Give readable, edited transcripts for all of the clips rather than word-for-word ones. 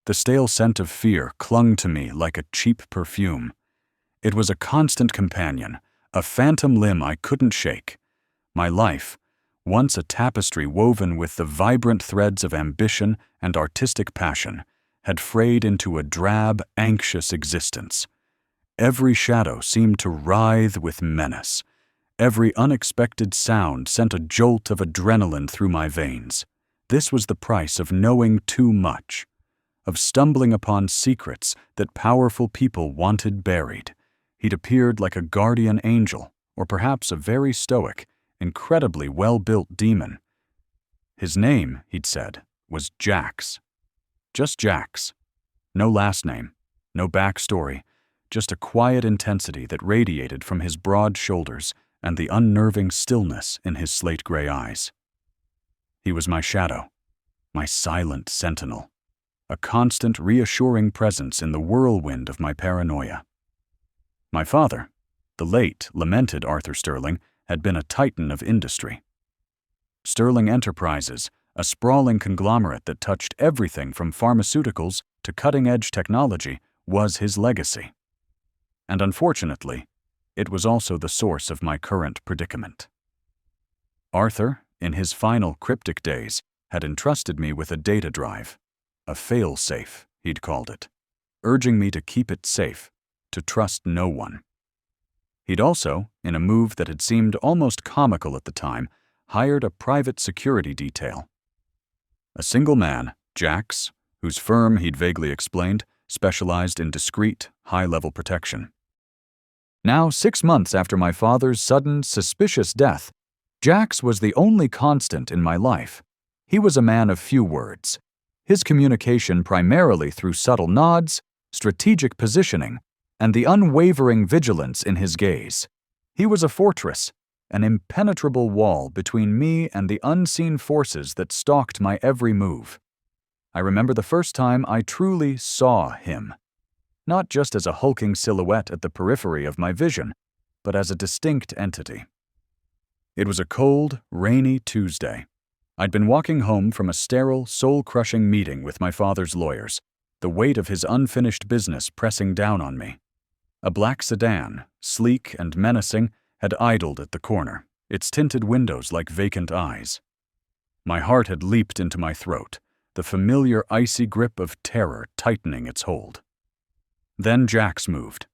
The stale scent of fear clung to me like a cheap perfume. It was a constant companion, a phantom limb I couldn't shake. My life, once a tapestry woven with the vibrant threads of ambition and artistic passion, had frayed into a drab, anxious existence. Every shadow seemed to writhe with menace. Every unexpected sound sent a jolt of adrenaline through my veins. This was the price of knowing too much, of stumbling upon secrets that powerful people wanted buried. He'd appeared like a guardian angel, or perhaps a very stoic, incredibly well-built demon. His name, he'd said, was Jax. Just Jax. No last name, no backstory, just a quiet intensity that radiated from his broad shoulders and the unnerving stillness in his slate-gray eyes. He was my shadow, my silent sentinel, a constant reassuring presence in the whirlwind of my paranoia. My father, the late, lamented Arthur Sterling, had been a titan of industry. Sterling Enterprises, a sprawling conglomerate that touched everything from pharmaceuticals to cutting-edge technology, was his legacy. And unfortunately, it was also the source of my current predicament. Arthur, in his final cryptic days, had entrusted me with a data drive, a fail-safe, he'd called it, urging me to keep it safe, to trust no one. He'd also, in a move that had seemed almost comical at the time, hired a private security detail. A single man, Jax, whose firm, he'd vaguely explained, specialized in discreet, high-level protection. Now, 6 months after my father's sudden, suspicious death, Jax was the only constant in my life. He was a man of few words. His communication primarily through subtle nods, strategic positioning, and the unwavering vigilance in his gaze. He was a fortress, an impenetrable wall between me and the unseen forces that stalked my every move. I remember the first time I truly saw him, not just as a hulking silhouette at the periphery of my vision, but as a distinct entity. It was a cold, rainy Tuesday. I'd been walking home from a sterile, soul-crushing meeting with my father's lawyers, the weight of his unfinished business pressing down on me. A black sedan, sleek and menacing, had idled at the corner, its tinted windows like vacant eyes. My heart had leaped into my throat, the familiar icy grip of terror tightening its hold. Then Jax moved.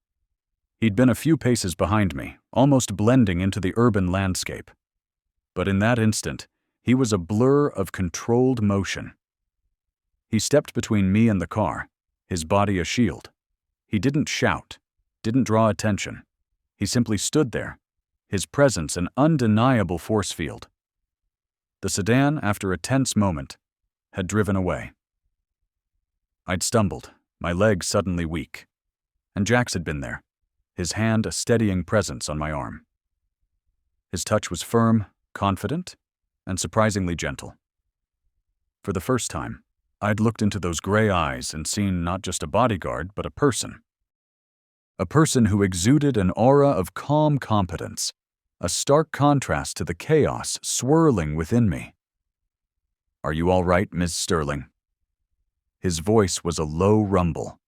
He'd been a few paces behind me, almost blending into the urban landscape. But in that instant, he was a blur of controlled motion. He stepped between me and the car, his body a shield. He didn't shout, didn't draw attention. He simply stood there, his presence an undeniable force field. The sedan, after a tense moment, had driven away. I'd stumbled, my legs suddenly weak, and Jax had been there, his hand a steadying presence on my arm. His touch was firm, confident, and surprisingly gentle. For the first time, I'd looked into those gray eyes and seen not just a bodyguard, but a person. A person who exuded an aura of calm competence, a stark contrast to the chaos swirling within me. "Are you all right, Ms. Sterling?" His voice was a low rumble,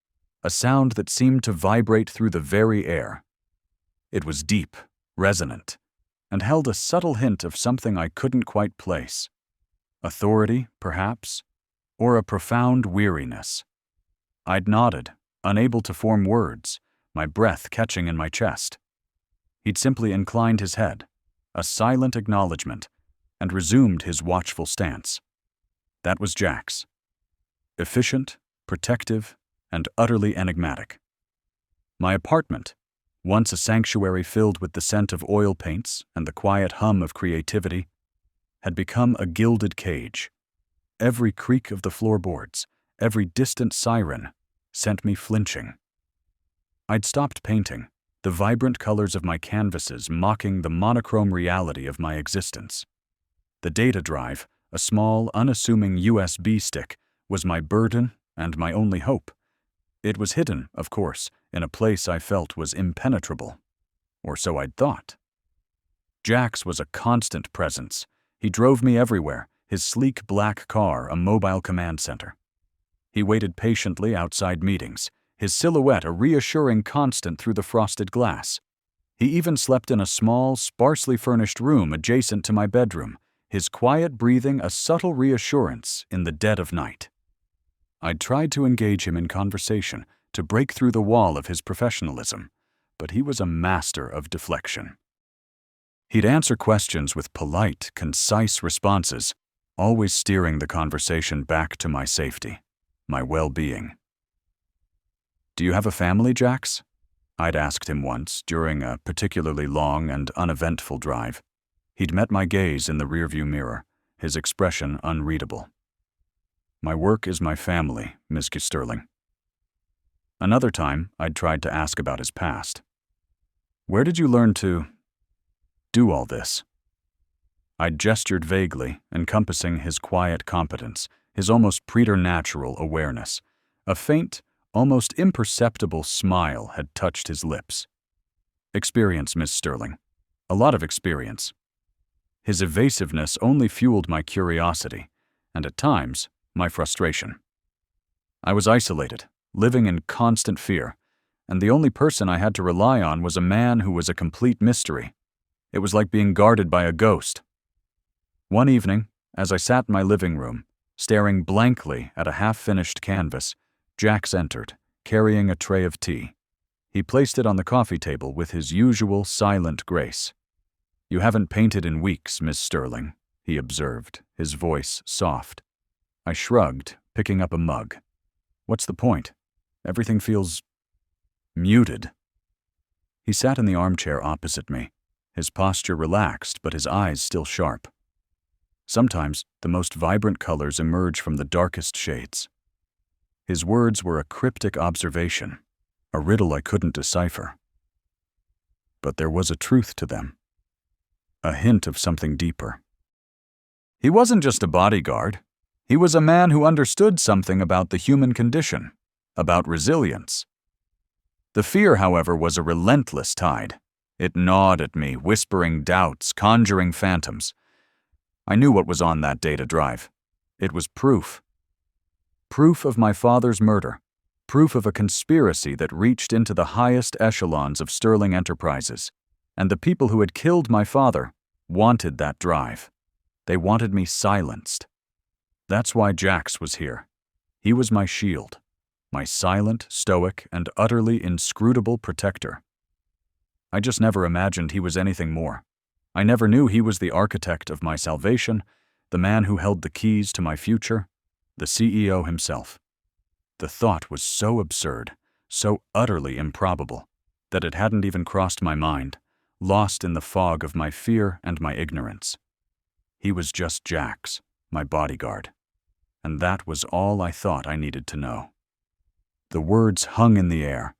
a sound that seemed to vibrate through the very air. It was deep, resonant, and held a subtle hint of something I couldn't quite place. Authority, perhaps, or a profound weariness. I'd nodded, unable to form words, my breath catching in my chest. He'd simply inclined his head, a silent acknowledgement, and resumed his watchful stance. That was Jax. Efficient, protective, and utterly enigmatic. My apartment, once a sanctuary filled with the scent of oil paints and the quiet hum of creativity, had become a gilded cage. Every creak of the floorboards, every distant siren, sent me flinching. I'd stopped painting, the vibrant colors of my canvases mocking the monochrome reality of my existence. The data drive, a small, unassuming USB stick, was my burden and my only hope. It was hidden, of course, in a place I felt was impenetrable. Or so I'd thought. Jax was a constant presence. He drove me everywhere, his sleek black car a mobile command center. He waited patiently outside meetings, his silhouette a reassuring constant through the frosted glass. He even slept in a small, sparsely furnished room adjacent to my bedroom, his quiet breathing a subtle reassurance in the dead of night. I'd tried to engage him in conversation, to break through the wall of his professionalism, but he was a master of deflection. He'd answer questions with polite, concise responses, always steering the conversation back to my safety, my well-being. "Do you have a family, Jax?" I'd asked him once during a particularly long and uneventful drive. He'd met my gaze in the rearview mirror, his expression unreadable. "My work is my family, Miss Sterling." Another time, I'd tried to ask about his past. "Where did you learn to do all this?" I'd gestured vaguely, encompassing his quiet competence, his almost preternatural awareness. A faint, almost imperceptible smile had touched his lips. "Experience, Miss Sterling. A lot of experience." His evasiveness only fueled my curiosity, and at times, my frustration. I was isolated, living in constant fear, and the only person I had to rely on was a man who was a complete mystery. It was like being guarded by a ghost. One evening, as I sat in my living room, staring blankly at a half-finished canvas, Jax entered, carrying a tray of tea. He placed it on the coffee table with his usual silent grace. "You haven't painted in weeks, Miss Sterling," he observed, his voice soft. I shrugged, picking up a mug. "What's the point? Everything feels muted." He sat in the armchair opposite me, his posture relaxed but his eyes still sharp. Sometimes the most vibrant colors emerge from the darkest shades. His words were a cryptic observation, a riddle I couldn't decipher. But there was a truth to them, a hint of something deeper. He wasn't just a bodyguard. He was a man who understood something about the human condition, about resilience. The fear, however, was a relentless tide. It gnawed at me, whispering doubts, conjuring phantoms. I knew what was on that data drive. It was proof. Proof of my father's murder. Proof of a conspiracy that reached into the highest echelons of Sterling Enterprises. And the people who had killed my father wanted that drive. They wanted me silenced. That's why Jax was here. He was my shield, my silent, stoic, and utterly inscrutable protector. I just never imagined he was anything more. I never knew he was the architect of my salvation, the man who held the keys to my future, the CEO himself. The thought was so absurd, so utterly improbable, that it hadn't even crossed my mind, lost in the fog of my fear and my ignorance. He was just Jax, my bodyguard. And that was all I thought I needed to know. The words hung in the air,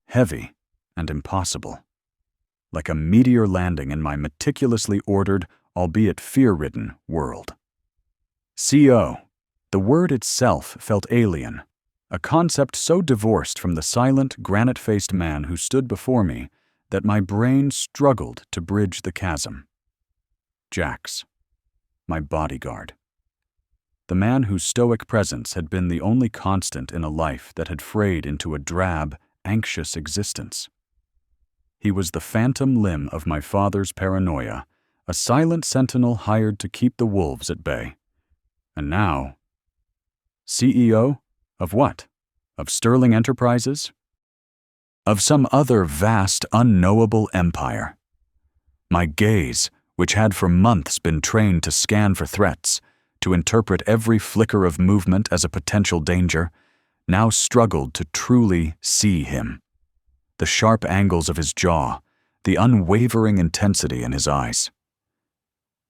heavy and impossible, like a meteor landing in my meticulously ordered, albeit fear-ridden, world. CO. The word itself felt alien, a concept so divorced from the silent, granite-faced man who stood before me that my brain struggled to bridge the chasm. Jax, my bodyguard. The man whose stoic presence had been the only constant in a life that had frayed into a drab, anxious existence. He was the phantom limb of my father's paranoia, a silent sentinel hired to keep the wolves at bay. And now, CEO? Of what? Of Sterling Enterprises? Of some other vast, unknowable empire. My gaze, which had for months been trained to scan for threats, to interpret every flicker of movement as a potential danger, now struggled to truly see him. The sharp angles of his jaw, the unwavering intensity in his eyes.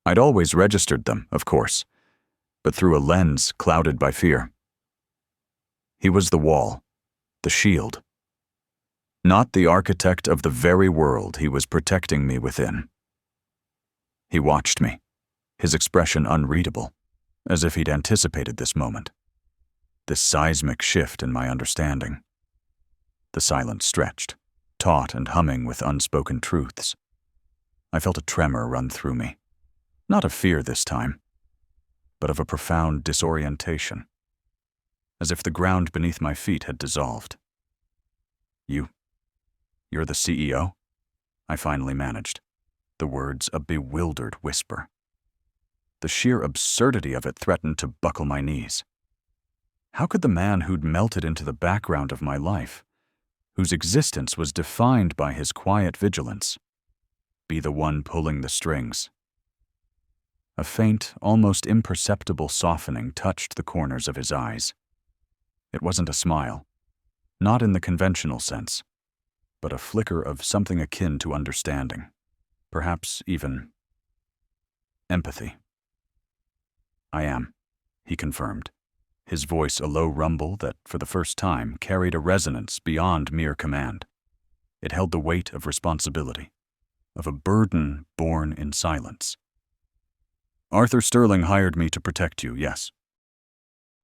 I'd always registered them, of course, but through a lens clouded by fear. He was the wall, the shield. Not the architect of the very world he was protecting me within. He watched me, his expression unreadable, as if he'd anticipated this moment, this seismic shift in my understanding. The silence stretched, taut and humming with unspoken truths. I felt a tremor run through me, not of fear this time, but of a profound disorientation. as if the ground beneath my feet had dissolved. You're the CEO? I finally managed, the words a bewildered whisper. The sheer absurdity of it threatened to buckle my knees. How could the man who'd melted into the background of my life, whose existence was defined by his quiet vigilance, be the one pulling the strings? A faint, almost imperceptible softening touched the corners of his eyes. It wasn't a smile, not in the conventional sense, but a flicker of something akin to understanding, perhaps even empathy. I am, he confirmed, his voice a low rumble that, for the first time, carried a resonance beyond mere command. It held the weight of responsibility, of a burden born in silence. Arthur Sterling hired me to protect you, yes.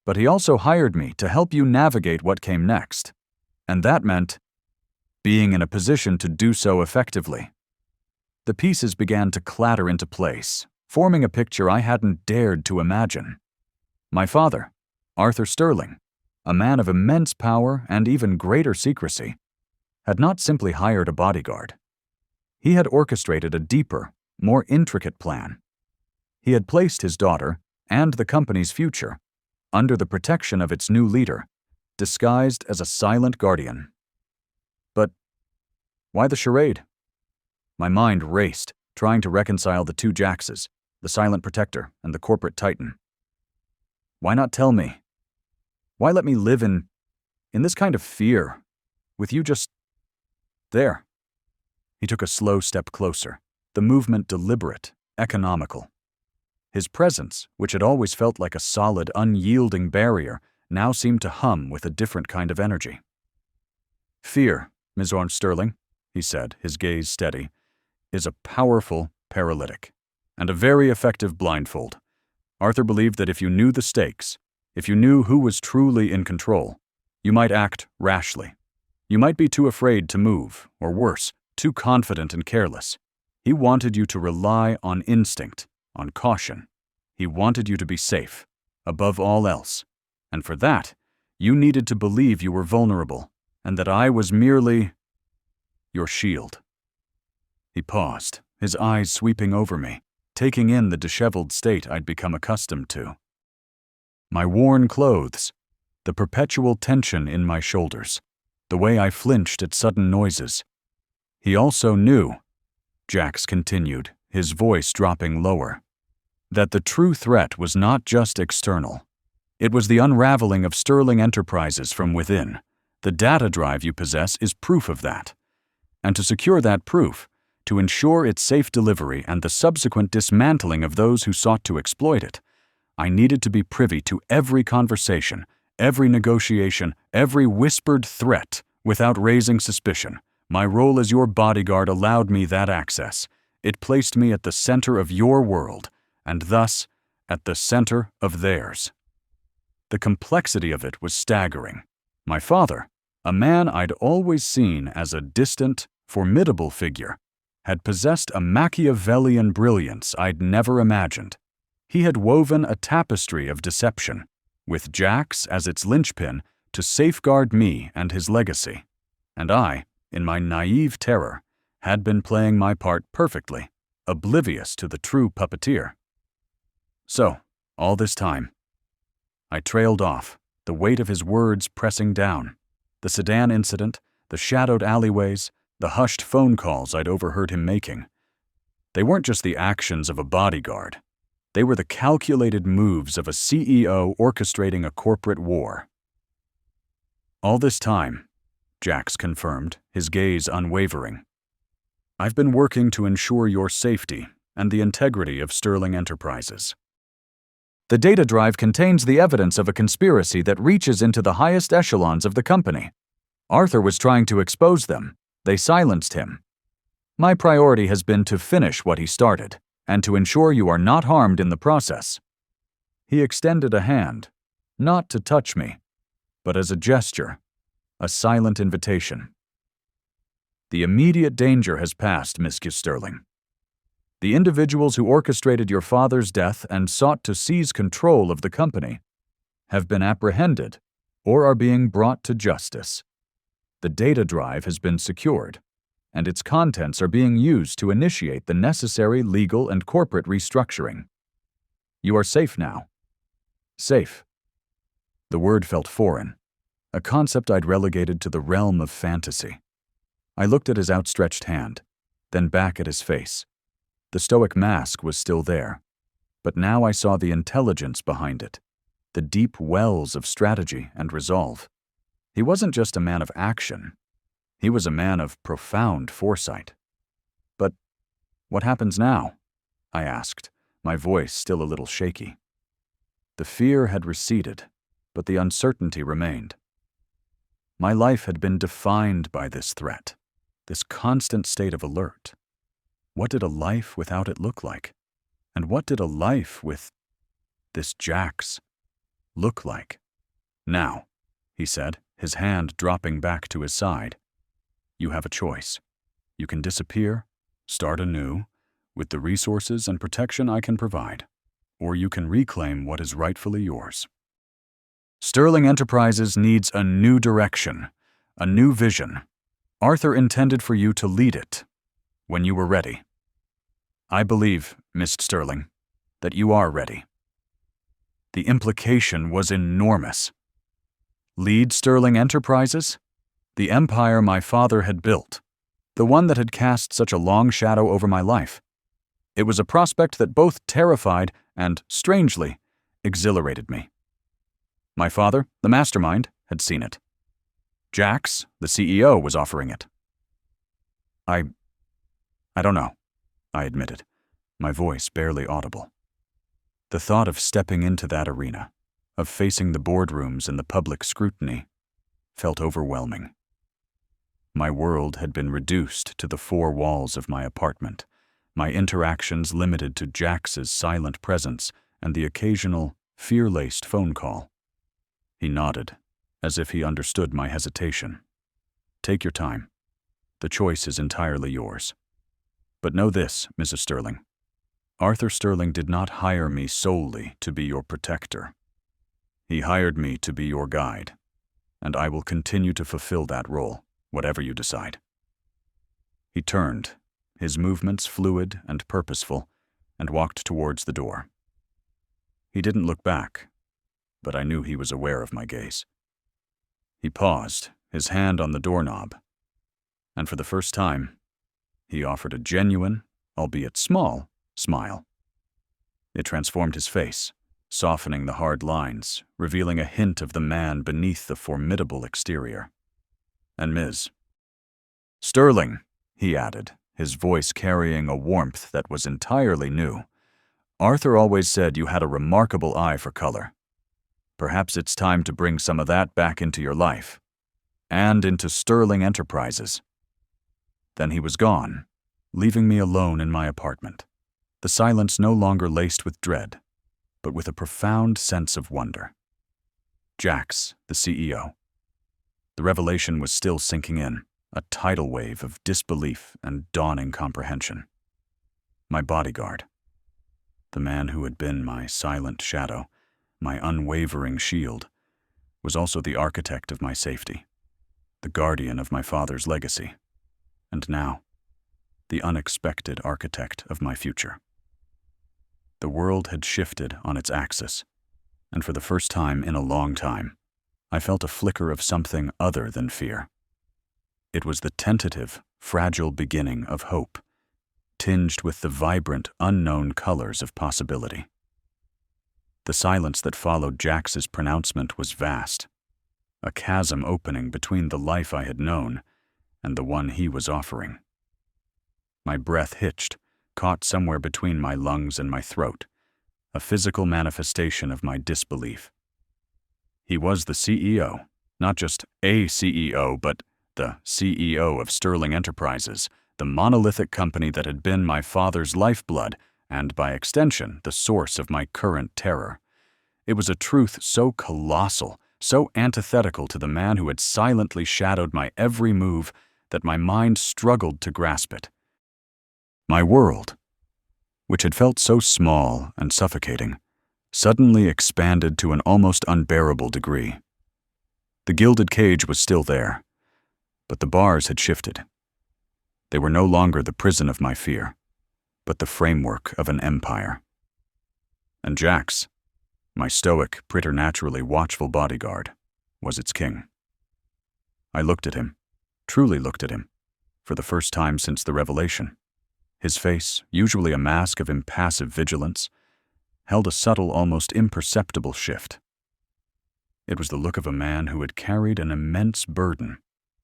But he also hired me to help you navigate what came next, and that meant being in a position to do so effectively. The pieces began to clatter into place, forming a picture I hadn't dared to imagine. My father, Arthur Sterling, a man of immense power and even greater secrecy, had not simply hired a bodyguard. He had orchestrated a deeper, more intricate plan. He had placed his daughter, and the company's future, under the protection of its new leader, disguised as a silent guardian. But why the charade? My mind raced, trying to reconcile the two Jackses, the silent protector and the corporate titan. Why not tell me? Why let me live in this kind of fear, with you just there? He took a slow step closer, the movement deliberate, economical. His presence, which had always felt like a solid, unyielding barrier, now seemed to hum with a different kind of energy. Fear, Ms. Sterling, he said, his gaze steady, is a powerful paralytic, and a very effective blindfold. Arthur believed that if you knew the stakes, if you knew who was truly in control, you might act rashly. You might be too afraid to move, or worse, too confident and careless. He wanted you to rely on instinct, on caution. He wanted you to be safe, above all else. And for that, you needed to believe you were vulnerable, and that I was merely your shield. He paused, his eyes sweeping over me, taking in the disheveled state I'd become accustomed to. My worn clothes, the perpetual tension in my shoulders, the way I flinched at sudden noises. He also knew, Jax continued, his voice dropping lower, that the true threat was not just external. It was the unraveling of Sterling Enterprises from within. The data drive you possess is proof of that. And to secure that proof, to ensure its safe delivery and the subsequent dismantling of those who sought to exploit it, I needed to be privy to every conversation, every negotiation, every whispered threat without raising suspicion. My role as your bodyguard allowed me that access. It placed me at the center of your world, and thus at the center of theirs. The complexity of it was staggering. My father, a man I'd always seen as a distant, formidable figure, had possessed a Machiavellian brilliance I'd never imagined. He had woven a tapestry of deception, with Jax as its linchpin to safeguard me and his legacy. And I, in my naive terror, had been playing my part perfectly, oblivious to the true puppeteer. So, all this time, I trailed off, the weight of his words pressing down. The sedan incident, the shadowed alleyways, the hushed phone calls I'd overheard him making. They weren't just the actions of a bodyguard. They were the calculated moves of a CEO orchestrating a corporate war. All this time, Jax confirmed, his gaze unwavering, I've been working to ensure your safety and the integrity of Sterling Enterprises. The data drive contains the evidence of a conspiracy that reaches into the highest echelons of the company. Arthur was trying to expose them. They silenced him. My priority has been to finish what he started, and to ensure you are not harmed in the process. He extended a hand, not to touch me, but as a gesture, a silent invitation. The immediate danger has passed, Mr. Sterling. The individuals who orchestrated your father's death and sought to seize control of the company have been apprehended or are being brought to justice. The data drive has been secured, and its contents are being used to initiate the necessary legal and corporate restructuring. You are safe now. Safe. The word felt foreign, a concept I'd relegated to the realm of fantasy. I looked at his outstretched hand, then back at his face. The stoic mask was still there, but now I saw the intelligence behind it, the deep wells of strategy and resolve. He wasn't just a man of action. He was a man of profound foresight. But what happens now? I asked, my voice still a little shaky. The fear had receded, but the uncertainty remained. My life had been defined by this threat, this constant state of alert. What did a life without it look like? And what did a life with this Jax look like? Now, he said, his hand dropping back to his side, you have a choice. You can disappear, start anew, with the resources and protection I can provide, or you can reclaim what is rightfully yours. Sterling Enterprises needs a new direction, a new vision. Arthur intended for you to lead it when you were ready. I believe, Miss Sterling, that you are ready. The implication was enormous. Lead Sterling Enterprises? The empire my father had built, the one that had cast such a long shadow over my life. It was a prospect that both terrified and, strangely, exhilarated me. My father, the mastermind, had seen it. Jax, the CEO, was offering it. I don't know, I admitted, my voice barely audible. The thought of stepping into that arena, of facing the boardrooms and the public scrutiny, felt overwhelming. My world had been reduced to the four walls of my apartment, my interactions limited to Jax's silent presence and the occasional, fear-laced phone call. He nodded, as if he understood my hesitation. Take your time. The choice is entirely yours. But know this, Mrs. Sterling. Arthur Sterling did not hire me solely to be your protector. He hired me to be your guide, and I will continue to fulfill that role, whatever you decide. He turned, his movements fluid and purposeful, and walked towards the door. He didn't look back, but I knew he was aware of my gaze. He paused, his hand on the doorknob, and for the first time, he offered a genuine, albeit small, smile. It transformed his face, softening the hard lines, revealing a hint of the man beneath the formidable exterior. And Ms. Sterling, he added, his voice carrying a warmth that was entirely new. Arthur always said you had a remarkable eye for color. Perhaps it's time to bring some of that back into your life, and into Sterling Enterprises. Then he was gone, leaving me alone in my apartment, the silence no longer laced with dread, but with a profound sense of wonder. Jax, the CEO. The revelation was still sinking in, a tidal wave of disbelief and dawning comprehension. My bodyguard. The man who had been my silent shadow, my unwavering shield, was also the architect of my safety, the guardian of my father's legacy, and now, the unexpected architect of my future. The world had shifted on its axis, and for the first time in a long time, I felt a flicker of something other than fear. It was the tentative, fragile beginning of hope, tinged with the vibrant, unknown colors of possibility. The silence that followed Jax's pronouncement was vast, a chasm opening between the life I had known and the one he was offering. My breath hitched, caught somewhere between my lungs and my throat, a physical manifestation of my disbelief. He was the CEO, not just a CEO, but the CEO of Sterling Enterprises, the monolithic company that had been my father's lifeblood and, by extension, the source of my current terror. It was a truth so colossal, so antithetical to the man who had silently shadowed my every move that my mind struggled to grasp it. My world, which had felt so small and suffocating, suddenly expanded to an almost unbearable degree. The gilded cage was still there, but the bars had shifted. They were no longer the prison of my fear, but the framework of an empire. And Jax, my stoic, preternaturally watchful bodyguard, was its king. I looked at him, truly looked at him, for the first time since the revelation. His face, usually a mask of impassive vigilance, held a subtle, almost imperceptible shift. It was the look of a man who had carried an immense burden,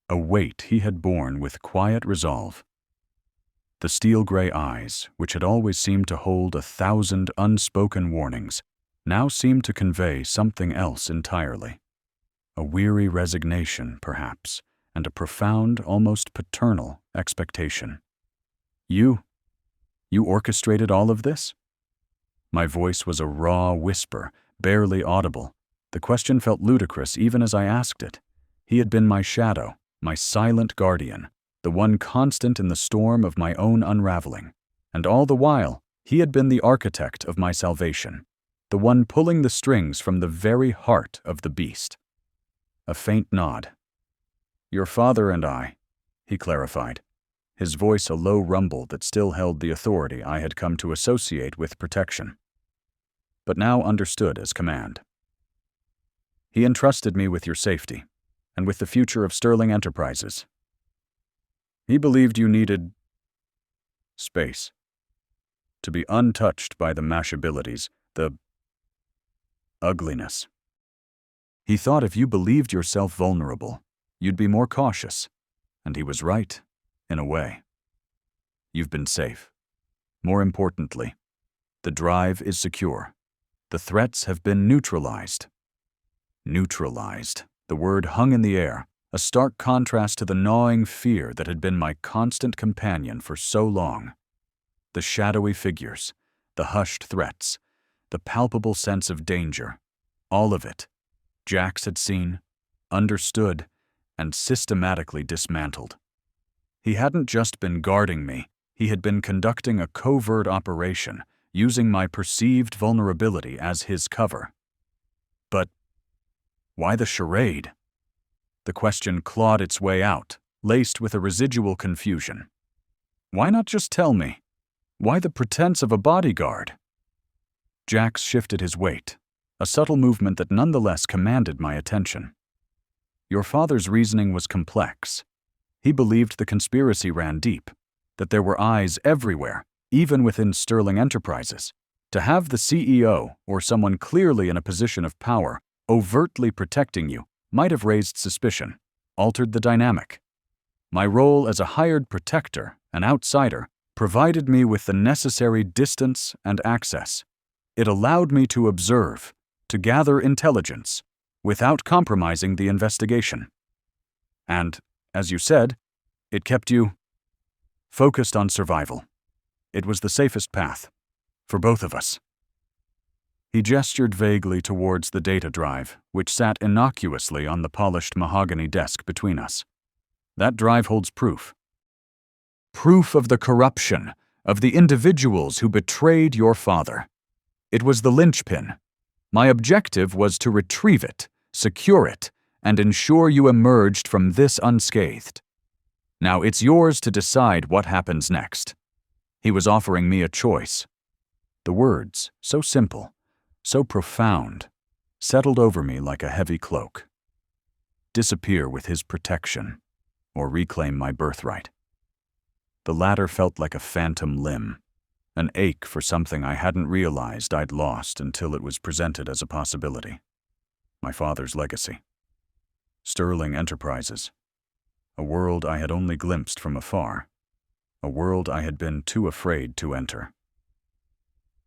a weight he had borne with quiet resolve. The steel-gray eyes, which had always seemed to hold 1,000 unspoken warnings, now seemed to convey something else entirely. A weary resignation, perhaps, and a profound, almost paternal expectation. You orchestrated all of this? My voice was a raw whisper, barely audible. The question felt ludicrous even as I asked it. He had been my shadow, my silent guardian, the one constant in the storm of my own unraveling. And all the while, he had been the architect of my salvation, the one pulling the strings from the very heart of the beast. A faint nod. "Your father and I," he clarified, his voice a low rumble that still held the authority I had come to associate with protection, but now understood as command. "He entrusted me with your safety, and with the future of Sterling Enterprises. He believed you needed space, to be untouched by the mashabilities, the ugliness. He thought if you believed yourself vulnerable, you'd be more cautious, and he was right, in a way. You've been safe. More importantly, the drive is secure. The threats have been neutralized." Neutralized. The word hung in the air, a stark contrast to the gnawing fear that had been my constant companion for so long. The shadowy figures, the hushed threats, the palpable sense of danger, all of it, Jax had seen, understood, and systematically dismantled. He hadn't just been guarding me, he had been conducting a covert operation, using my perceived vulnerability as his cover. But why the charade? The question clawed its way out, laced with a residual confusion. Why not just tell me? Why the pretense of a bodyguard? Jax shifted his weight, a subtle movement that nonetheless commanded my attention. Your father's reasoning was complex. He believed the conspiracy ran deep, that there were eyes everywhere, even within Sterling Enterprises. To have the CEO, or someone clearly in a position of power, overtly protecting you might have raised suspicion, altered the dynamic. My role as a hired protector, an outsider, provided me with the necessary distance and access. It allowed me to observe, to gather intelligence, without compromising the investigation. And, as you said, it kept you focused on survival. It was the safest path, for both of us. He gestured vaguely towards the data drive, which sat innocuously on the polished mahogany desk between us. That drive holds proof. Proof of the corruption, of the individuals who betrayed your father. It was the linchpin. My objective was to retrieve it, secure it, and ensure you emerged from this unscathed. Now it's yours to decide what happens next. He was offering me a choice. The words, so simple, so profound, settled over me like a heavy cloak. Disappear with his protection, or reclaim my birthright. The latter felt like a phantom limb, an ache for something I hadn't realized I'd lost until it was presented as a possibility. My father's legacy. Sterling Enterprises. A world I had only glimpsed from afar. A world I had been too afraid to enter.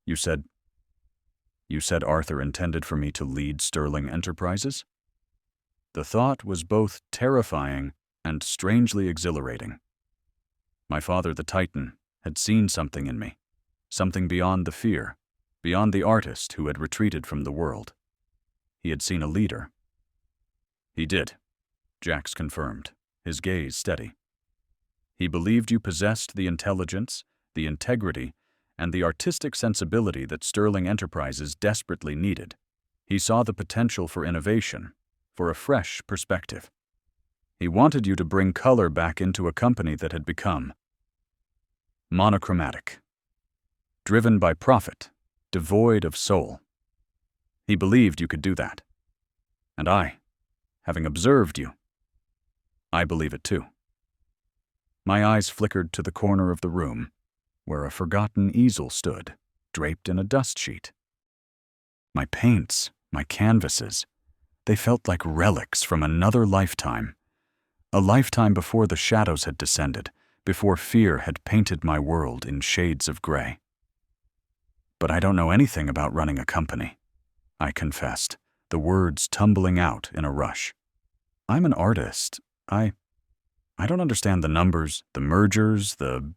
You said Arthur intended for me to lead Sterling Enterprises? The thought was both terrifying and strangely exhilarating. My father, the Titan, had seen something in me, something beyond the fear, beyond the artist who had retreated from the world. He had seen a leader. He did, Jax confirmed, his gaze steady. He believed you possessed the intelligence, the integrity, and the artistic sensibility that Sterling Enterprises desperately needed. He saw the potential for innovation, for a fresh perspective. He wanted you to bring color back into a company that had become monochromatic, driven by profit, devoid of soul. He believed you could do that. And I, having observed you, I believe it too. My eyes flickered to the corner of the room, where a forgotten easel stood, draped in a dust sheet. My paints, my canvases, they felt like relics from another lifetime. A lifetime before the shadows had descended, before fear had painted my world in shades of gray. But I don't know anything about running a company, I confessed, the words tumbling out in a rush. I'm an artist. I don't understand the numbers, the mergers, the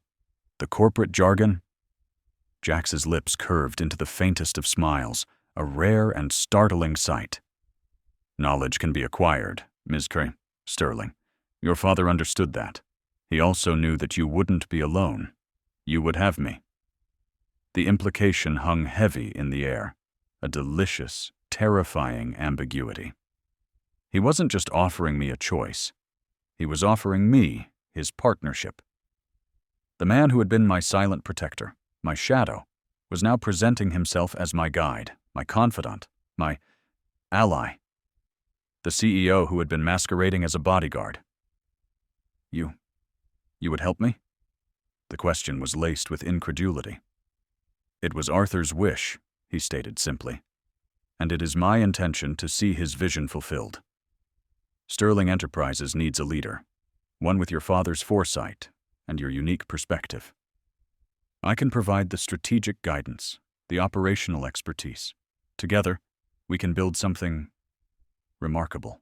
corporate jargon. Jax's lips curved into the faintest of smiles, a rare and startling sight. Knowledge can be acquired, Ms. Sterling. Your father understood that. He also knew that you wouldn't be alone. You would have me. The implication hung heavy in the air, a delicious, terrifying ambiguity. He wasn't just offering me a choice. He was offering me his partnership. The man who had been my silent protector, my shadow, was now presenting himself as my guide, my confidant, my ally. The CEO who had been masquerading as a bodyguard. You would help me? The question was laced with incredulity. It was Arthur's wish, he stated simply, and it is my intention to see his vision fulfilled. Sterling Enterprises needs a leader, one with your father's foresight and your unique perspective. I can provide the strategic guidance, the operational expertise. Together, we can build something remarkable.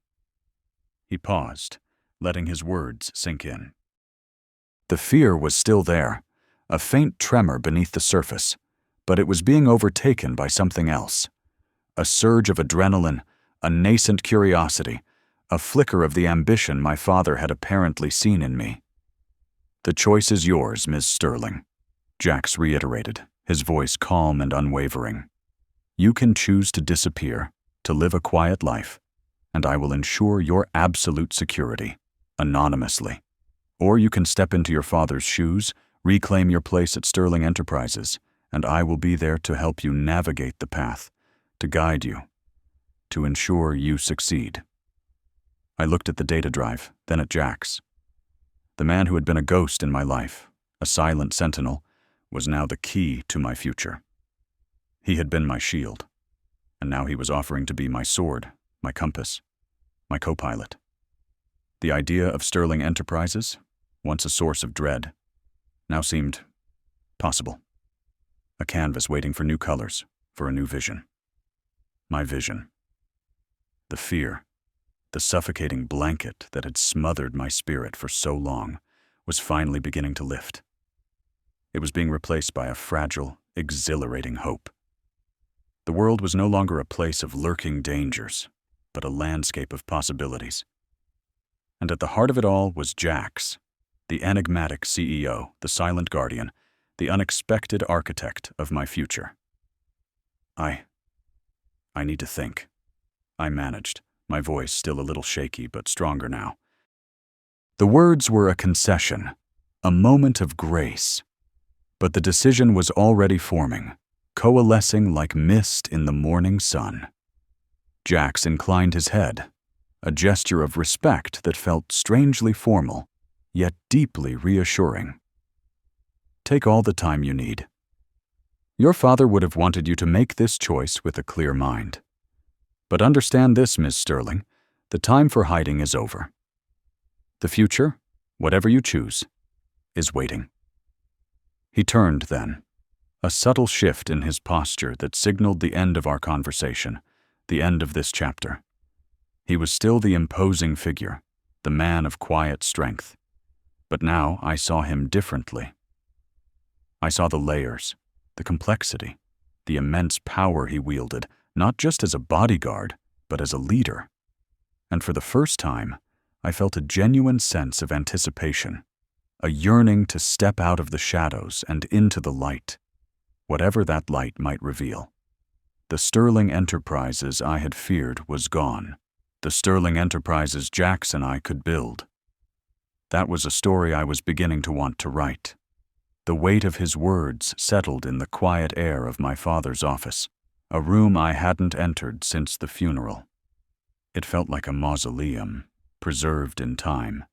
He paused, letting his words sink in. The fear was still there, a faint tremor beneath the surface, but it was being overtaken by something else. A surge of adrenaline, a nascent curiosity, a flicker of the ambition my father had apparently seen in me. The choice is yours, Ms. Sterling, Jax reiterated, his voice calm and unwavering. You can choose to disappear, to live a quiet life, and I will ensure your absolute security, anonymously. Or you can step into your father's shoes, reclaim your place at Sterling Enterprises, and I will be there to help you navigate the path, to guide you, to ensure you succeed. I looked at the data drive, then at Jax. The man who had been a ghost in my life, a silent sentinel, was now the key to my future. He had been my shield, and now he was offering to be my sword, my compass, my co-pilot. The idea of Sterling Enterprises, once a source of dread, now seemed possible. A canvas waiting for new colors, for a new vision. My vision. The fear, the suffocating blanket that had smothered my spirit for so long, was finally beginning to lift. It was being replaced by a fragile, exhilarating hope. The world was no longer a place of lurking dangers, but a landscape of possibilities. And at the heart of it all was Jax, the enigmatic CEO, the silent guardian, the unexpected architect of my future. I need to think. I managed, my voice still a little shaky but stronger now. The words were a concession, a moment of grace. But the decision was already forming, coalescing like mist in the morning sun. Jax inclined his head, a gesture of respect that felt strangely formal, yet deeply reassuring. Take all the time you need. Your father would have wanted you to make this choice with a clear mind. But understand this, Ms. Sterling, the time for hiding is over. The future, whatever you choose, is waiting. He turned then, a subtle shift in his posture that signaled the end of our conversation, the end of this chapter. He was still the imposing figure, the man of quiet strength. But now I saw him differently. I saw the layers, the complexity, the immense power he wielded, not just as a bodyguard, but as a leader. And for the first time, I felt a genuine sense of anticipation, a yearning to step out of the shadows and into the light, whatever that light might reveal. The Sterling Enterprises I had feared was gone, The Sterling Enterprises Jax and I could build. That was a story I was beginning to want to write. The weight of his words settled in the quiet air of my father's office, a room I hadn't entered since the funeral. It felt like a mausoleum, preserved in time.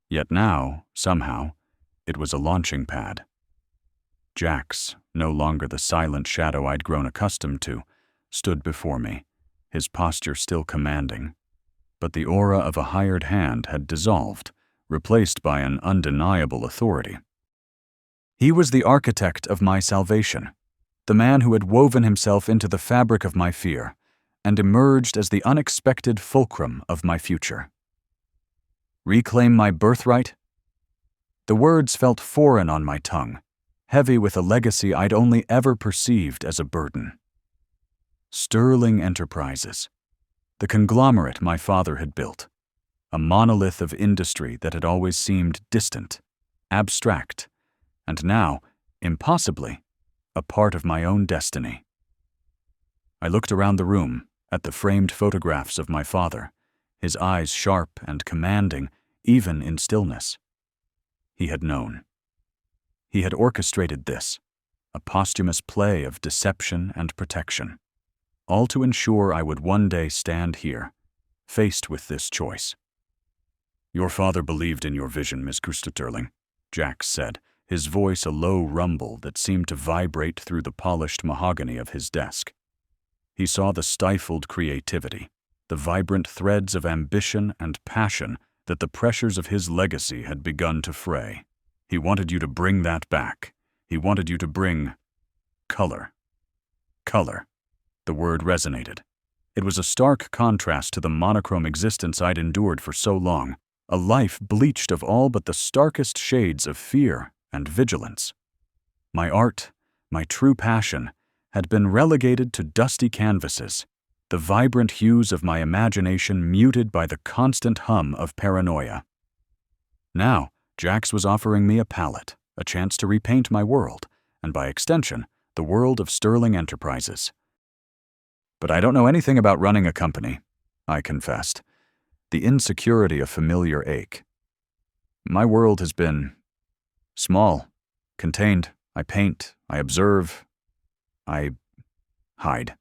Yet now, somehow, it was a launching pad. Jax, no longer the silent shadow I'd grown accustomed to, stood before me, his posture still commanding. But the aura of a hired hand had dissolved, replaced by an undeniable authority. He was the architect of my salvation, the man who had woven himself into the fabric of my fear, and emerged as the unexpected fulcrum of my future. Reclaim my birthright? The words felt foreign on my tongue, heavy with a legacy I'd only ever perceived as a burden. Sterling Enterprises, the conglomerate my father had built, a monolith of industry that had always seemed distant, abstract, and now, impossibly, a part of my own destiny. I looked around the room at the framed photographs of my father, his eyes sharp and commanding, even in stillness. He had known. He had orchestrated this, a posthumous play of deception and protection, all to ensure I would one day stand here, faced with this choice. "Your father believed in your vision, Miss Sterling," Jax said, his voice a low rumble that seemed to vibrate through the polished mahogany of his desk. He saw the stifled creativity, the vibrant threads of ambition and passion that the pressures of his legacy had begun to fray. He wanted you to bring that back. He wanted you to bring color. Color. The word resonated. It was a stark contrast to the monochrome existence I'd endured for so long, a life bleached of all but the starkest shades of fear and vigilance. My art, my true passion, had been relegated to dusty canvases, the vibrant hues of my imagination muted by the constant hum of paranoia. Now, Jax was offering me a palette, a chance to repaint my world, and by extension, the world of Sterling Enterprises. "But I don't know anything about running a company," I confessed, the insecurity a familiar ache. "My world has been small, contained. I paint, I observe, I hide."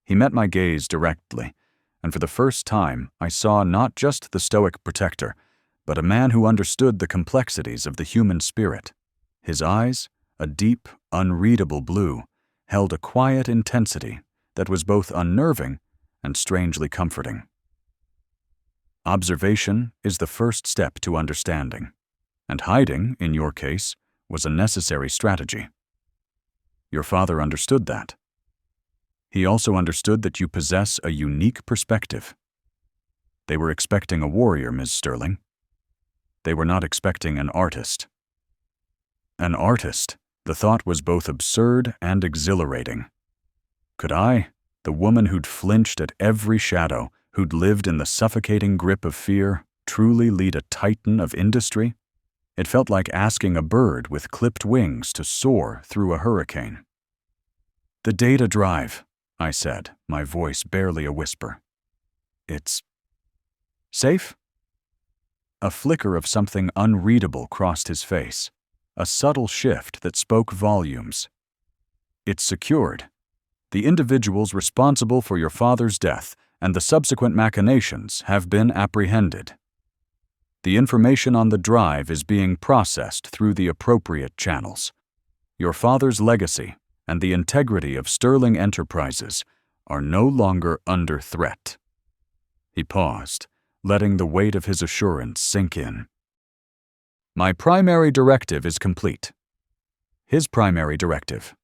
He met my gaze directly, and for the first time I saw not just the stoic protector, but a man who understood the complexities of the human spirit. His eyes, a deep, unreadable blue, held a quiet intensity that was both unnerving and strangely comforting. Observation is the first step to understanding, and hiding, in your case, was a necessary strategy. Your father understood that. He also understood that you possess a unique perspective. They were expecting a warrior, Ms. Sterling. They were not expecting an artist. An artist, the thought was both absurd and exhilarating. Could I, the woman who'd flinched at every shadow, who'd lived in the suffocating grip of fear, truly lead a titan of industry? It felt like asking a bird with clipped wings to soar through a hurricane. "The data drive," I said, my voice barely a whisper. "It's safe?" A flicker of something unreadable crossed his face, a subtle shift that spoke volumes. "It's secured. The individuals responsible for your father's death and the subsequent machinations have been apprehended. The information on the drive is being processed through the appropriate channels. Your father's legacy and the integrity of Sterling Enterprises are no longer under threat." He paused, letting the weight of his assurance sink in. "My primary directive is complete." His primary directive.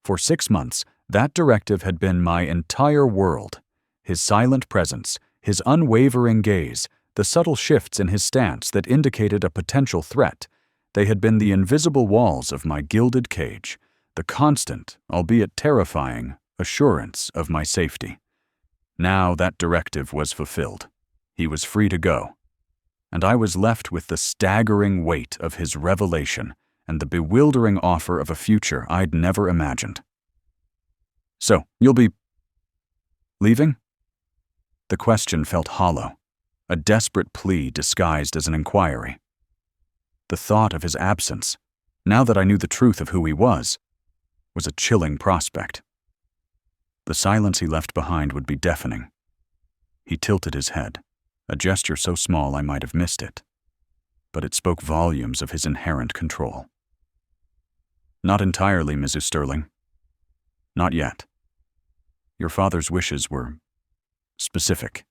For 6 months, that directive had been my entire world. His silent presence, his unwavering gaze, the subtle shifts in his stance that indicated a potential threat, they had been the invisible walls of my gilded cage, the constant, albeit terrifying, assurance of my safety. Now that directive was fulfilled. He was free to go. And I was left with the staggering weight of his revelation and the bewildering offer of a future I'd never imagined. "So, you'll be leaving?" The question felt hollow, a desperate plea disguised as an inquiry. The thought of his absence, now that I knew the truth of who he was a chilling prospect. The silence he left behind would be deafening. He tilted his head, a gesture so small I might have missed it, but it spoke volumes of his inherent control. Not entirely, Mrs. Sterling. Not yet. Your father's wishes were specific.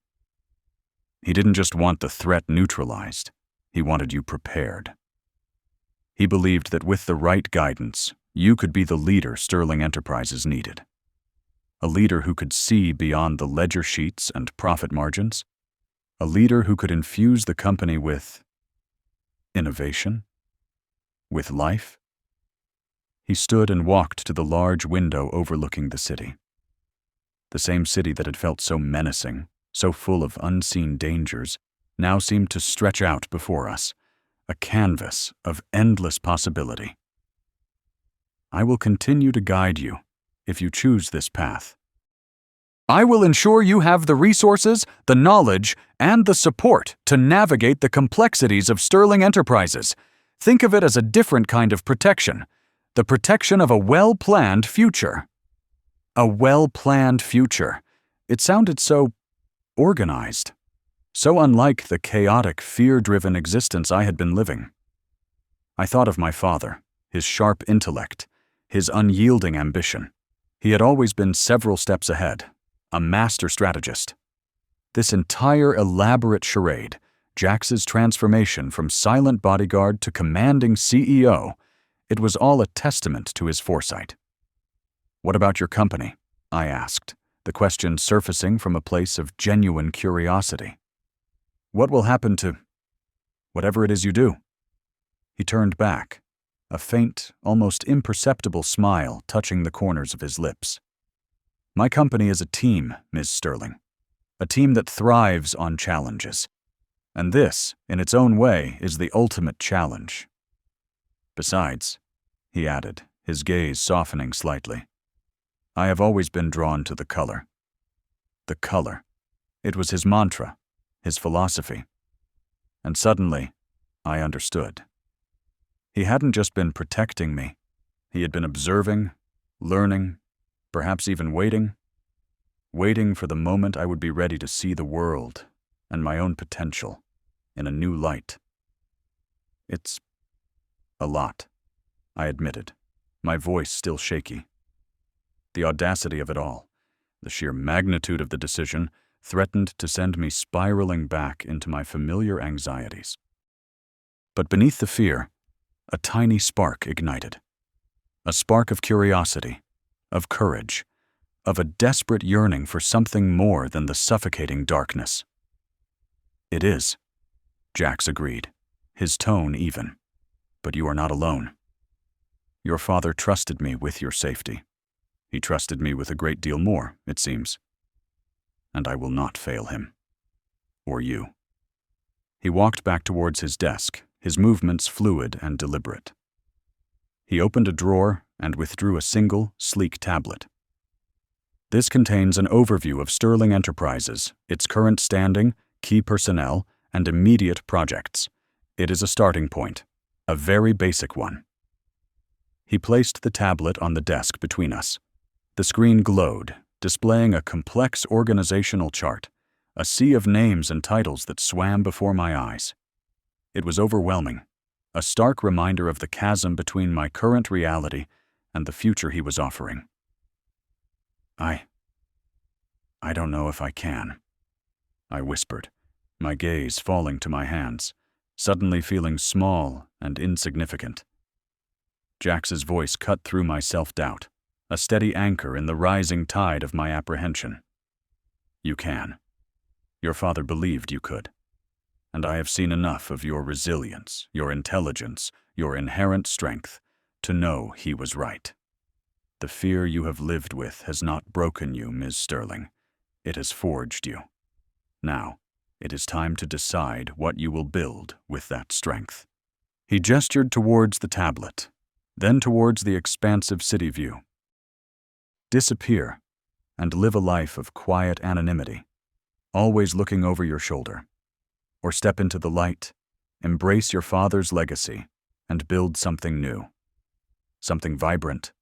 He didn't just want the threat neutralized, he wanted you prepared. He believed that with the right guidance, you could be the leader Sterling Enterprises needed. A leader who could see beyond the ledger sheets and profit margins. A leader who could infuse the company with innovation, with life. He stood and walked to the large window overlooking the city. The same city that had felt so menacing, so full of unseen dangers, now seemed to stretch out before us, a canvas of endless possibility. I will continue to guide you if you choose this path. I will ensure you have the resources, the knowledge, and the support to navigate the complexities of Sterling Enterprises. Think of it as a different kind of protection, the protection of a well-planned future. A well-planned future. It sounded so organized, so unlike the chaotic, fear-driven existence I had been living. I thought of my father, his sharp intellect, his unyielding ambition. He had always been several steps ahead, a master strategist. This entire elaborate charade, Jax's transformation from silent bodyguard to commanding CEO, it was all a testament to his foresight. What about your company? I asked, the question surfacing from a place of genuine curiosity. What will happen to whatever it is you do? He turned back, a faint, almost imperceptible smile touching the corners of his lips. My company is a team, Ms. Sterling, a team that thrives on challenges. And this, in its own way, is the ultimate challenge. Besides, he added, his gaze softening slightly, I have always been drawn to the color. The color. It was his mantra, his philosophy. And suddenly, I understood. He hadn't just been protecting me. He had been observing, learning, perhaps even waiting for the moment I would be ready to see the world and my own potential in a new light. It's a lot, I admitted, my voice still shaky. The audacity of it all, the sheer magnitude of the decision, threatened to send me spiraling back into my familiar anxieties. But beneath the fear, a tiny spark ignited. A spark of curiosity, of courage, of a desperate yearning for something more than the suffocating darkness. It is, Jax agreed, his tone even. But you are not alone. Your father trusted me with your safety. He trusted me with a great deal more, it seems. And I will not fail him. Or you. He walked back towards his desk, his movements fluid and deliberate. He opened a drawer and withdrew a single, sleek tablet. This contains an overview of Sterling Enterprises, its current standing, key personnel, and immediate projects. It is a starting point, a very basic one. He placed the tablet on the desk between us. The screen glowed, displaying a complex organizational chart, a sea of names and titles that swam before my eyes. It was overwhelming, a stark reminder of the chasm between my current reality and the future he was offering. I don't know if I can, I whispered, my gaze falling to my hands, suddenly feeling small and insignificant. Jax's voice cut through my self-doubt, a steady anchor in the rising tide of my apprehension. You can. Your father believed you could. And I have seen enough of your resilience, your intelligence, your inherent strength, to know he was right. The fear you have lived with has not broken you, Ms. Sterling. It has forged you. Now, it is time to decide what you will build with that strength. He gestured towards the tablet, then towards the expansive city view. Disappear, and live a life of quiet anonymity. always looking over your shoulder. Or step into the light, embrace your father's legacy, and build something new. Something vibrant.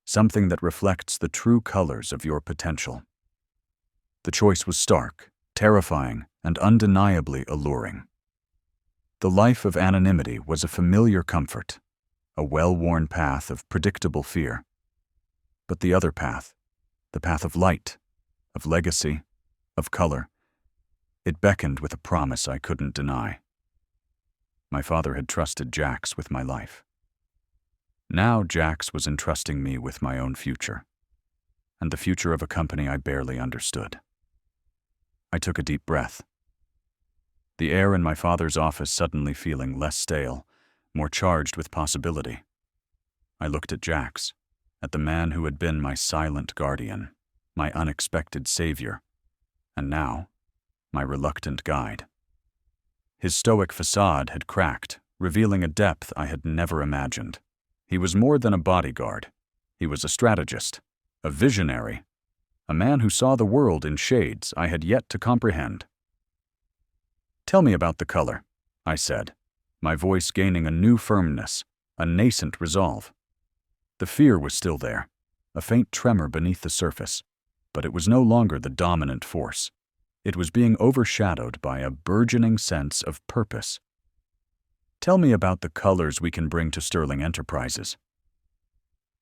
Something that reflects the true colors of your potential. The choice was stark, terrifying, and undeniably alluring. The life of anonymity was a familiar comfort, a well-worn path of predictable fear. But the other path, the path of light, of legacy, of color, it beckoned with a promise I couldn't deny. My father had trusted Jax with my life. Now Jax was entrusting me with my own future, and the future of a company I barely understood. I took a deep breath. The air in my father's office suddenly feeling less stale, more charged with possibility. I looked at Jax, at the man who had been my silent guardian, my unexpected savior, and now, my reluctant guide. His stoic facade had cracked, revealing a depth I had never imagined. He was more than a bodyguard. He was a strategist, a visionary, a man who saw the world in shades I had yet to comprehend. "Tell me about the color," I said, my voice gaining a new firmness, a nascent resolve. The fear was still there, a faint tremor beneath the surface, but it was no longer the dominant force. It was being overshadowed by a burgeoning sense of purpose. "Tell me about the colors we can bring to Sterling Enterprises."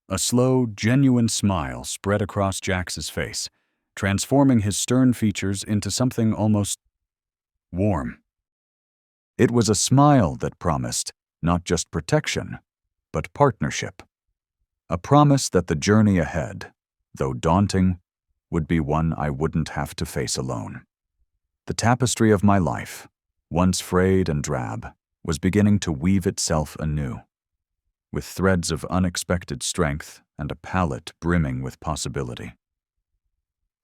A slow, genuine smile spread across Jax's face, transforming his stern features into something almost warm. It was a smile that promised not just protection, but partnership. A promise that the journey ahead, though daunting, would be one I wouldn't have to face alone. The tapestry of my life, once frayed and drab, was beginning to weave itself anew, with threads of unexpected strength and a palette brimming with possibility.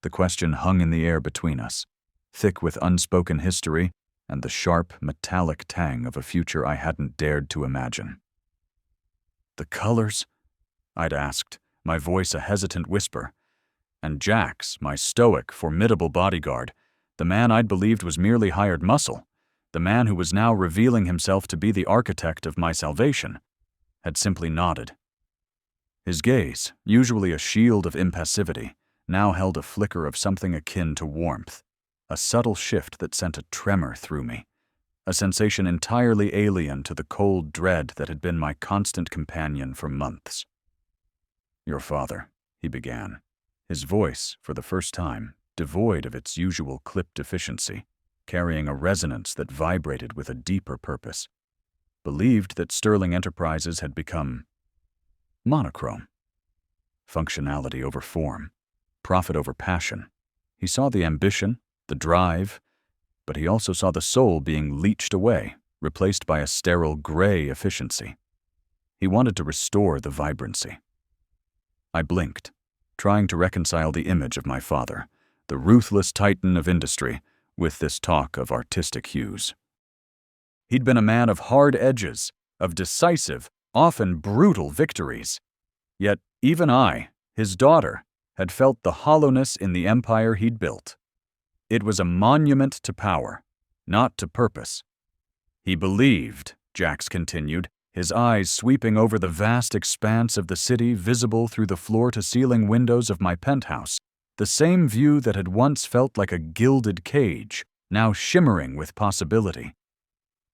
The question hung in the air between us, thick with unspoken history and the sharp, metallic tang of a future I hadn't dared to imagine. "The colors?" I'd asked, my voice a hesitant whisper, and Jax, my stoic, formidable bodyguard, the man I'd believed was merely hired muscle, the man who was now revealing himself to be the architect of my salvation, had simply nodded. His gaze, usually a shield of impassivity, now held a flicker of something akin to warmth, a subtle shift that sent a tremor through me, a sensation entirely alien to the cold dread that had been my constant companion for months. "Your father," he began, his voice, for the first time, devoid of its usual clipped efficiency, carrying a resonance that vibrated with a deeper purpose, believed that Sterling Enterprises had become monochrome. Functionality over form, profit over passion. He saw the ambition, the drive, but he also saw the soul being leached away, replaced by a sterile gray efficiency. He wanted to restore the vibrancy. I blinked, trying to reconcile the image of my father, the ruthless titan of industry, with this talk of artistic hues. He'd been a man of hard edges, of decisive, often brutal victories. Yet even I, his daughter, had felt the hollowness in the empire he'd built. It was a monument to power, not to purpose. He believed, Jax continued, his eyes sweeping over the vast expanse of the city visible through the floor-to-ceiling windows of my penthouse, the same view that had once felt like a gilded cage, now shimmering with possibility.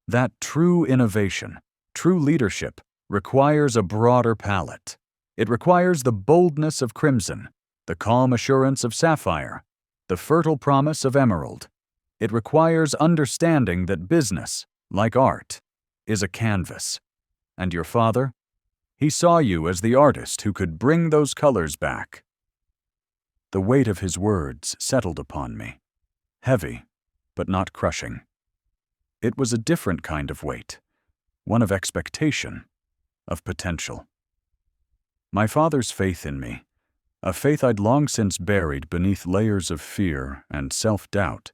That true innovation, true leadership, requires a broader palette. It requires the boldness of crimson, the calm assurance of sapphire, the fertile promise of emerald. It requires understanding that business, like art, is a canvas. And your father? He saw you as the artist who could bring those colors back. The weight of his words settled upon me, heavy, but not crushing. It was a different kind of weight, one of expectation, of potential. My father's faith in me, a faith I'd long since buried beneath layers of fear and self-doubt,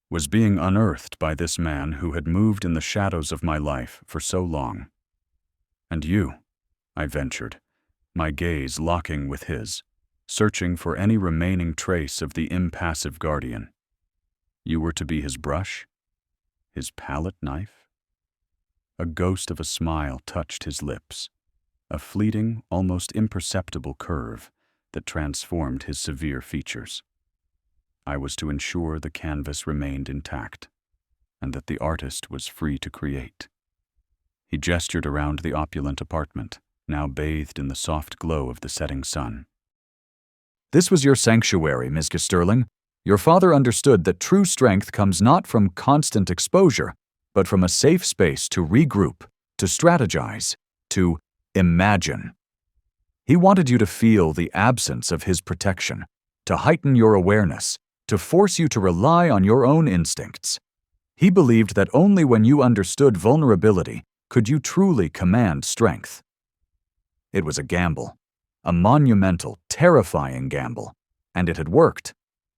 was being unearthed by this man who had moved in the shadows of my life for so long. "And you," I ventured, my gaze locking with his, searching for any remaining trace of the impassive guardian. You were to be his brush, his palette knife? A ghost of a smile touched his lips, a fleeting, almost imperceptible curve that transformed his severe features. I was to ensure the canvas remained intact, and that the artist was free to create. He gestured around the opulent apartment, now bathed in the soft glow of the setting sun. This was your sanctuary, Mr. Sterling. Your father understood that true strength comes not from constant exposure, but from a safe space to regroup, to strategize, to imagine. He wanted you to feel the absence of his protection, to heighten your awareness, to force you to rely on your own instincts. He believed that only when you understood vulnerability could you truly command strength. It was a gamble, a monumental, terrifying gamble, and it had worked.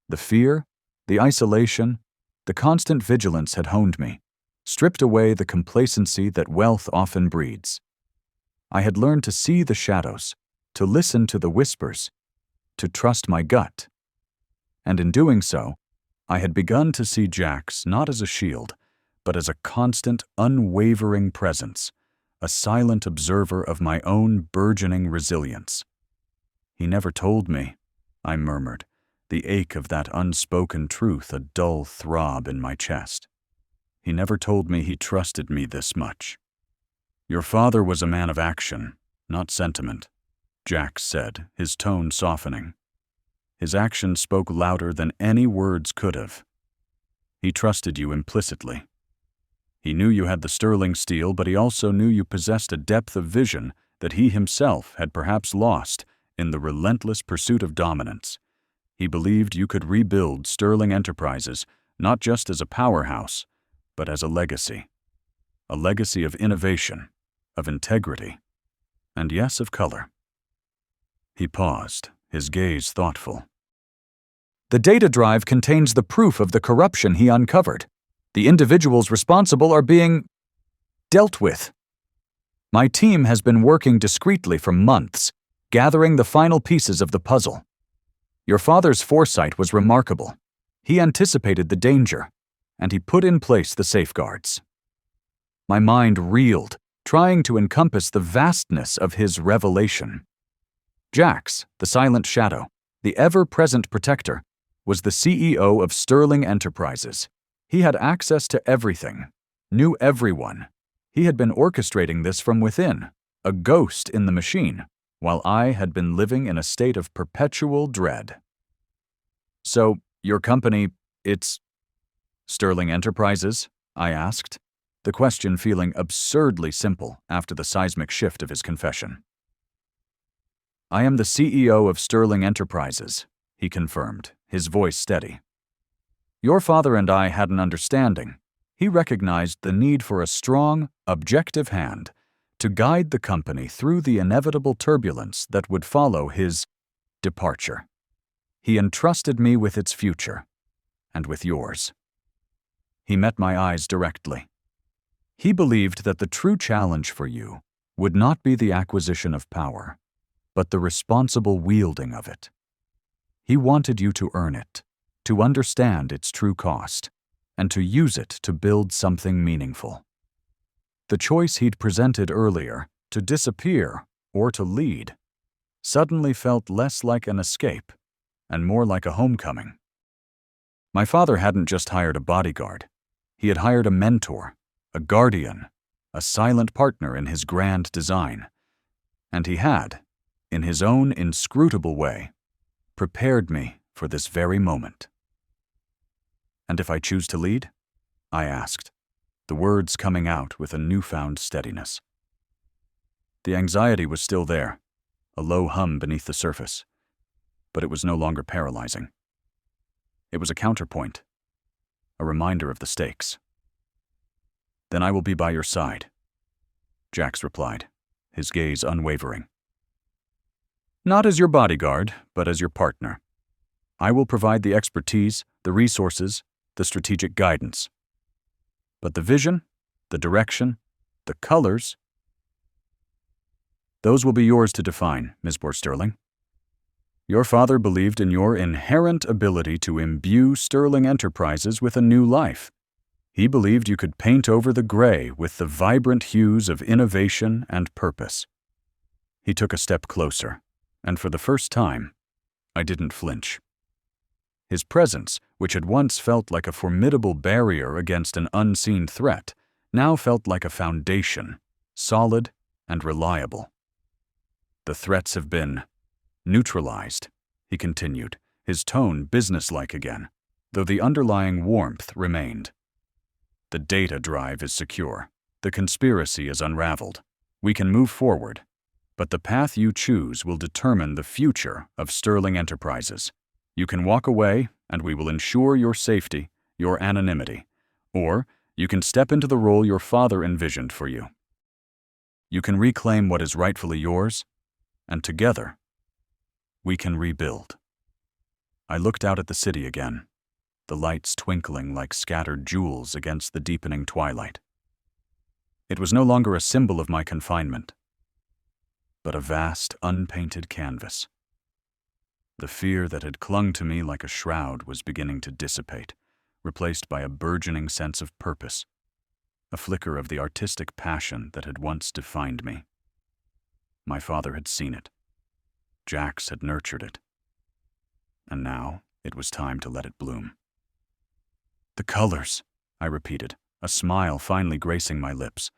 The fear, the isolation, the constant vigilance had honed me, stripped away the complacency that wealth often breeds. I had learned to see the shadows, to listen to the whispers, to trust my gut. And in doing so, I had begun to see Jax not as a shield, but as a constant, unwavering presence, a silent observer of my own burgeoning resilience. He never told me, I murmured, the ache of that unspoken truth a dull throb in my chest. He never told me he trusted me this much. Your father was a man of action, not sentiment, Jax said, his tone softening. His actions spoke louder than any words could have. He trusted you implicitly. He knew you had the sterling steel, but he also knew you possessed a depth of vision that he himself had perhaps lost in the relentless pursuit of dominance. He believed you could rebuild Sterling Enterprises not just as a powerhouse, but as a legacy of innovation, of integrity, and yes, of color. He paused, his gaze thoughtful. The data drive contains the proof of the corruption he uncovered. The individuals responsible are being dealt with. My team has been working discreetly for months, gathering the final pieces of the puzzle. Your father's foresight was remarkable. He anticipated the danger, and he put in place the safeguards. My mind reeled, trying to encompass the vastness of his revelation. Jax, the silent shadow, the ever-present protector, was the CEO of Sterling Enterprises. He had access to everything, knew everyone. He had been orchestrating this from within, a ghost in the machine, while I had been living in a state of perpetual dread. So, your company, it's Sterling Enterprises? I asked, the question feeling absurdly simple after the seismic shift of his confession. I am the CEO of Sterling Enterprises, he confirmed, his voice steady. Your father and I had an understanding. He recognized the need for a strong, objective hand to guide the company through the inevitable turbulence that would follow his departure. He entrusted me with its future, and with yours. He met my eyes directly. He believed that the true challenge for you would not be the acquisition of power, but the responsible wielding of it. He wanted you to earn it, to understand its true cost, and to use it to build something meaningful. The choice he'd presented earlier, to disappear or to lead, suddenly felt less like an escape and more like a homecoming. My father hadn't just hired a bodyguard. He had hired a mentor, a guardian, a silent partner in his grand design. And he had, in his own inscrutable way, prepared me for this very moment. And if I choose to lead? I asked, the words coming out with a newfound steadiness. The anxiety was still there, a low hum beneath the surface, but it was no longer paralyzing. It was a counterpoint, a reminder of the stakes. Then I will be by your side, Jax replied, his gaze unwavering. Not as your bodyguard, but as your partner. I will provide the expertise, the resources, the strategic guidance. But the vision, the direction, the colors, those will be yours to define, Ms. Sterling. Your father believed in your inherent ability to imbue Sterling Enterprises with a new life. He believed you could paint over the gray with the vibrant hues of innovation and purpose. He took a step closer, and for the first time, I didn't flinch. His presence, which had once felt like a formidable barrier against an unseen threat, now felt like a foundation, solid and reliable. The threats have been neutralized, he continued, his tone businesslike again, though the underlying warmth remained. The data drive is secure. The conspiracy is unraveled. We can move forward, but the path you choose will determine the future of Sterling Enterprises. You can walk away, and we will ensure your safety, your anonymity, or you can step into the role your father envisioned for you. You can reclaim what is rightfully yours, and together, we can rebuild. I looked out at the city again, the lights twinkling like scattered jewels against the deepening twilight. It was no longer a symbol of my confinement, but a vast, unpainted canvas. The fear that had clung to me like a shroud was beginning to dissipate, replaced by a burgeoning sense of purpose, a flicker of the artistic passion that had once defined me. My father had seen it. Jax had nurtured it. And now it was time to let it bloom. "The colors," I repeated, a smile finally gracing my lips.